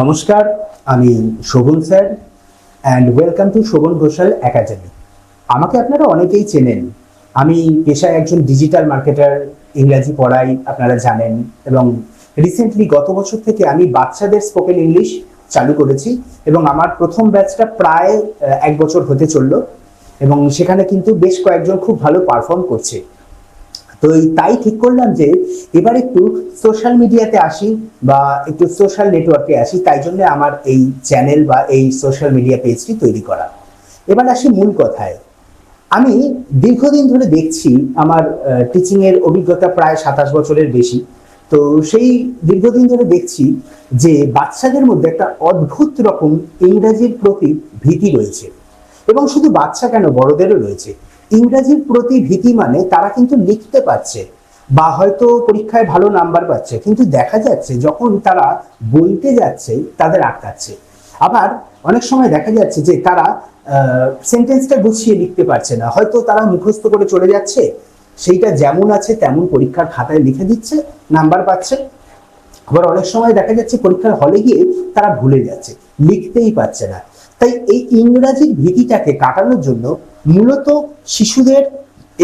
নমস্কার, আমি Shovan sir and welcome to Shovan Ghoshal academy. আমাকে আপনারা অনেকেই চেনেন। আমি পেশায় একজন ডিজিটাল মার্কেটার, ইংরাজি পড়াই আপনারা জানেন, এবং রিসেন্টলি গত বছর থেকে আমি বাচ্চাদের স্পোকেন ইংলিশ চালু করেছি এবং আমার প্রথম ব্যাচটা প্রায় 1 বছর হতে চললো এবং সেখানে কিন্তু বেশ কয়েকজন খুব ভালো পারফর্ম করছে। তো তাই ঠিক করলাম যে এবার একটু সোশ্যাল মিডিয়াতে আসি বা একটু সোশ্যাল নেটওয়ার্কে আসি, তাই জন্য আমার এই চ্যানেল বা এই সোশ্যাল মিডিয়া পেজটি তৈরি করা। এবার আসি মূল কথায়। আমি দীর্ঘদিন ধরে দেখছি, আমার টিচিং এর অভিজ্ঞতা প্রায় 27 বছরের বেশি। তো সেই দীর্ঘদিন ধরে দেখছি যে বাচ্চাদের মধ্যে একটা অদ্ভুত রকম ইংরেজির প্রতি ভীতি রয়েছে, এবং শুধু বাচ্চা কেন, বড়দেরও রয়েছে। ইংরেজির প্রতি ভীতি মানে তারা কিন্তু লিখতে পারছে বা হয়তো পরীক্ষায় ভালো নাম্বার পাচ্ছে, কিন্তু দেখা যাচ্ছে যখন তারা বলতে যাচ্ছে তাদের আটকাচ্ছে। আবার অনেক সময় দেখা যাচ্ছে যে তারা সেন্টেন্সটা গুছিয়ে লিখতে পারছে না, হয়তো তারা মুখস্থ করে চলে যাচ্ছে, সেইটা যেমন আছে তেমন পরীক্ষার খাতায় লিখে দিচ্ছে, নাম্বার পাচ্ছে। আবার অনেক সময় দেখা যাচ্ছে পরীক্ষার হলে গিয়ে তারা ভুলে যাচ্ছে, লিখতেই পারছে না। তাই এই ইংরাজির ভীতিটাকে কাটানোর জন্য মূলত শিশুদের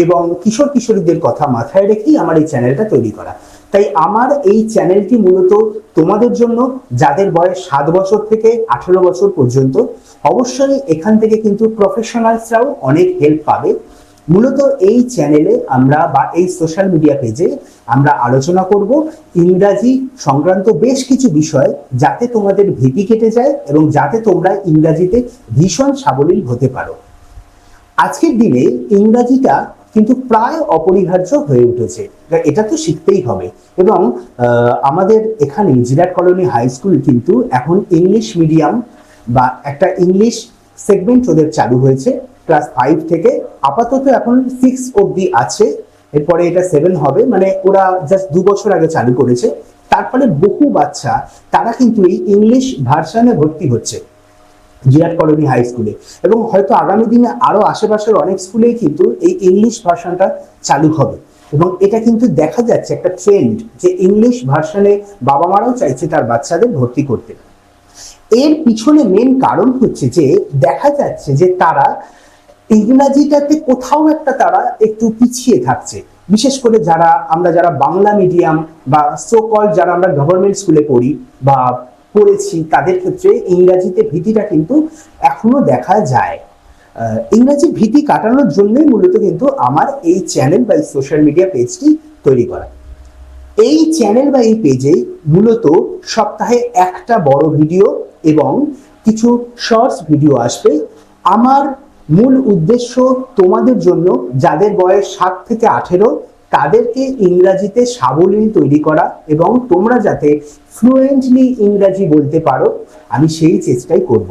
এবং কিশোর কিশোরীদের কথা মাথায় রেখেই আমার এই চ্যানেলটা তৈরি করা। তাই আমার এই চ্যানেলটি মূলত তোমাদের জন্য, যাদের বয়স 7 বছর থেকে 18 বছর পর্যন্ত। অবশ্যই এখান থেকে কিন্তু প্রফেশনালসরাও অনেক হেল্প পাবে। মূলত এই চ্যানেলে আমরা বা এই সোশ্যাল মিডিয়া পেজে আমরা আলোচনা করব ইংরাজি সংক্রান্ত বেশ কিছু বিষয়, যাতে তোমাদের ভীতি কেটে যায় এবং যাতে তোমরা ইংরাজিতে ভীষণ সাবলীল হতে পারো। আজকের দিনে ইংরাজিটা কিন্তু প্রায় অপরিহার্য হয়ে উঠেছে, এটা তো শিখতেই হবে। এবং আমাদের এখানে জিরাট কলোনি হাই স্কুল কিন্তু এখন ইংলিশ মিডিয়াম বা একটা ইংলিশ সেগমেন্ট ওদের চালু হয়েছে ক্লাস 5 থেকে। আপাতত এখন 6 অবধি আছে, এরপরে এটা 7 হবে, মানে ওরা জাস্ট 2 বছর আগে চালু করেছে। তারপরে বহু বাচ্চা তারা কিন্তু এই ইংলিশ ভার্সনে ভর্তি হচ্ছে জিরাট কলোনি হাই স্কুলে, এবং হয়তো আগামী দিনে আরো আশেপাশের অনেক স্কুলেই কিন্তু এই ইংলিশ ভার্সনটা চালু হবে। এবং এটা কিন্তু দেখা যাচ্ছে একটা ট্রেন্ড যে ইংলিশ ভার্সনে বাবা মারাও চাইছে তার বাচ্চাদের ভর্তি করতে। এর পিছনে মেন কারণ হচ্ছে যে দেখা যাচ্ছে যে তারা ইংরাজিটাতে কোথাও একটা তারা একটু পিছিয়ে থাকছে। বিশেষ করে যারা বাংলা মিডিয়াম বা সো কল যারা আমরা গভর্নমেন্ট স্কুলে পড়ি বা পড়েছি, তাদের ক্ষেত্রে ইংরাজিতে ভীতিটা কিন্তু এখনো দেখা যায়। ইংরাজি ভীতি কাটানোর জন্যই মূলত কিন্তু আমার এই চ্যানেল বা এই সোশ্যাল মিডিয়া পেজটি তৈরি করা। এই চ্যানেল বা এই পেজে মূলত সপ্তাহে একটা বড় ভিডিও এবং কিছু শর্টস ভিডিও আসবে। আমার মূল উদ্দেশ্য তোমাদের জন্য, যাদের বয়স 7 থেকে 18, তাদেরকে ইংরাজিতে সাবলীল তৈরি করা এবং তোমরা যাতে ফ্লুয়েন্টলি ইংরাজি বলতে পারো, আমি সেই চেষ্টাই করব।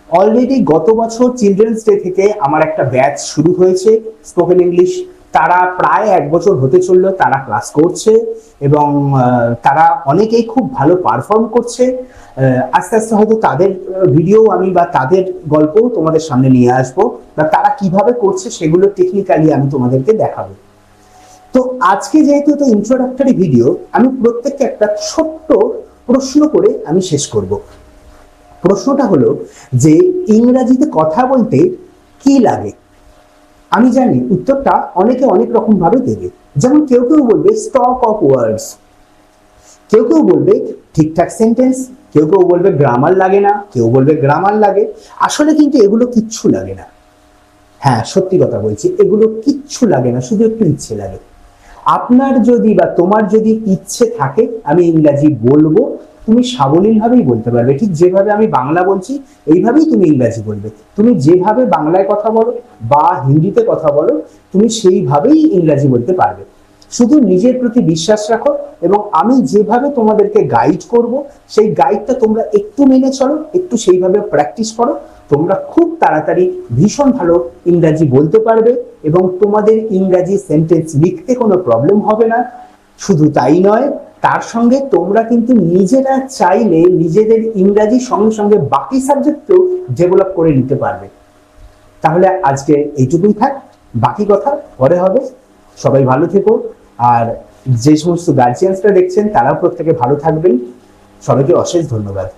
অলরেডি গত বছর চিলড্রেন্স ডে থেকে আমার একটা ব্যাচ শুরু হয়েছে স্পোকেন ইংলিশ। তারা প্রায় 1 বছর হতে চললো তারা ক্লাস করছে এবং তারা অনেকেই খুব ভালো পারফর্ম করছে। আস্তে আস্তে হয়তো তাদের ভিডিও আমি বা তাদের গল্পও তোমাদের সামনে নিয়ে আসবো, বা তারা কিভাবে করছে সেগুলো টেকনিক্যালি আমি তোমাদেরকে দেখাবো। তো আজকে যেহেতু এটা ইন্ট্রোডাক্টরি ভিডিও, আমি প্রত্যেককে একটা ছোট্ট প্রশ্ন করে আমি শেষ করব। প্রশ্নটা হলো যে ইংরাজিতে কথা বলতে কি লাগে? আমি জানি উত্তরটা অনেকে অনেক রকম ভাবে দেবে। যেমন কেউ কেউ বলবে স্টক অফ ওয়ার্ডস, কেউ কেউ বলবে ঠিকঠাক সেন্টেন্স, কেউ কেউ বলবে গ্রামার লাগে না, কেউ বলবে গ্রামার লাগে। আসলে কিন্তু এগুলো কিচ্ছু লাগে না। হ্যাঁ, সত্যি কথা বলছি, এগুলো কিচ্ছু লাগে না, শুধু একটু ইচ্ছে লাগে। আপনার যদি বা তোমার যদি ইচ্ছে থাকে আমি ইংরাজি বলবো, তুমি সাবলীল ভাবেই বলতে পারবে। ঠিক যেভাবে আমি বাংলা বলছি এইভাবেই তুমি ইংরাজি বলবে। তুমি যেভাবে বাংলায় কথা বলো বা হিন্দিতে কথা বলো, তুমি সেইভাবেই ইংরাজি বলতে পারবে। শুধু নিজের প্রতি বিশ্বাস রাখো এবং আমি যেভাবে তোমাদেরকে গাইড করব, সেই গাইডটা তোমরা একটু মেনে চলো, একটু সেইভাবে প্র্যাকটিস করো, তোমরা খুব তাড়াতাড়ি ভীষণ ভালো ইংরাজি বলতে পারবে এবং তোমাদের ইংরাজি সেন্টেন্স লিখতে কোনো প্রবলেম হবে না। শুধু তাই নয়, তার সঙ্গে তোমরা কিন্তু নিজেরা চাইলে নিজেদের ইংরাজি সঙ্গে সঙ্গে বাকি সাবজেক্টও ডেভেলপ করে নিতে পারবে। তাহলে আজকে এইটুকুই থাক, বাকি কথা পরে হবে। সবাই ভালো থেকো, আর যে সমস্ত গার্জিয়ানসরা দেখছেন তারাও প্রত্যেকে ভালো থাকবেন। সবাইকে অশেষ ধন্যবাদ।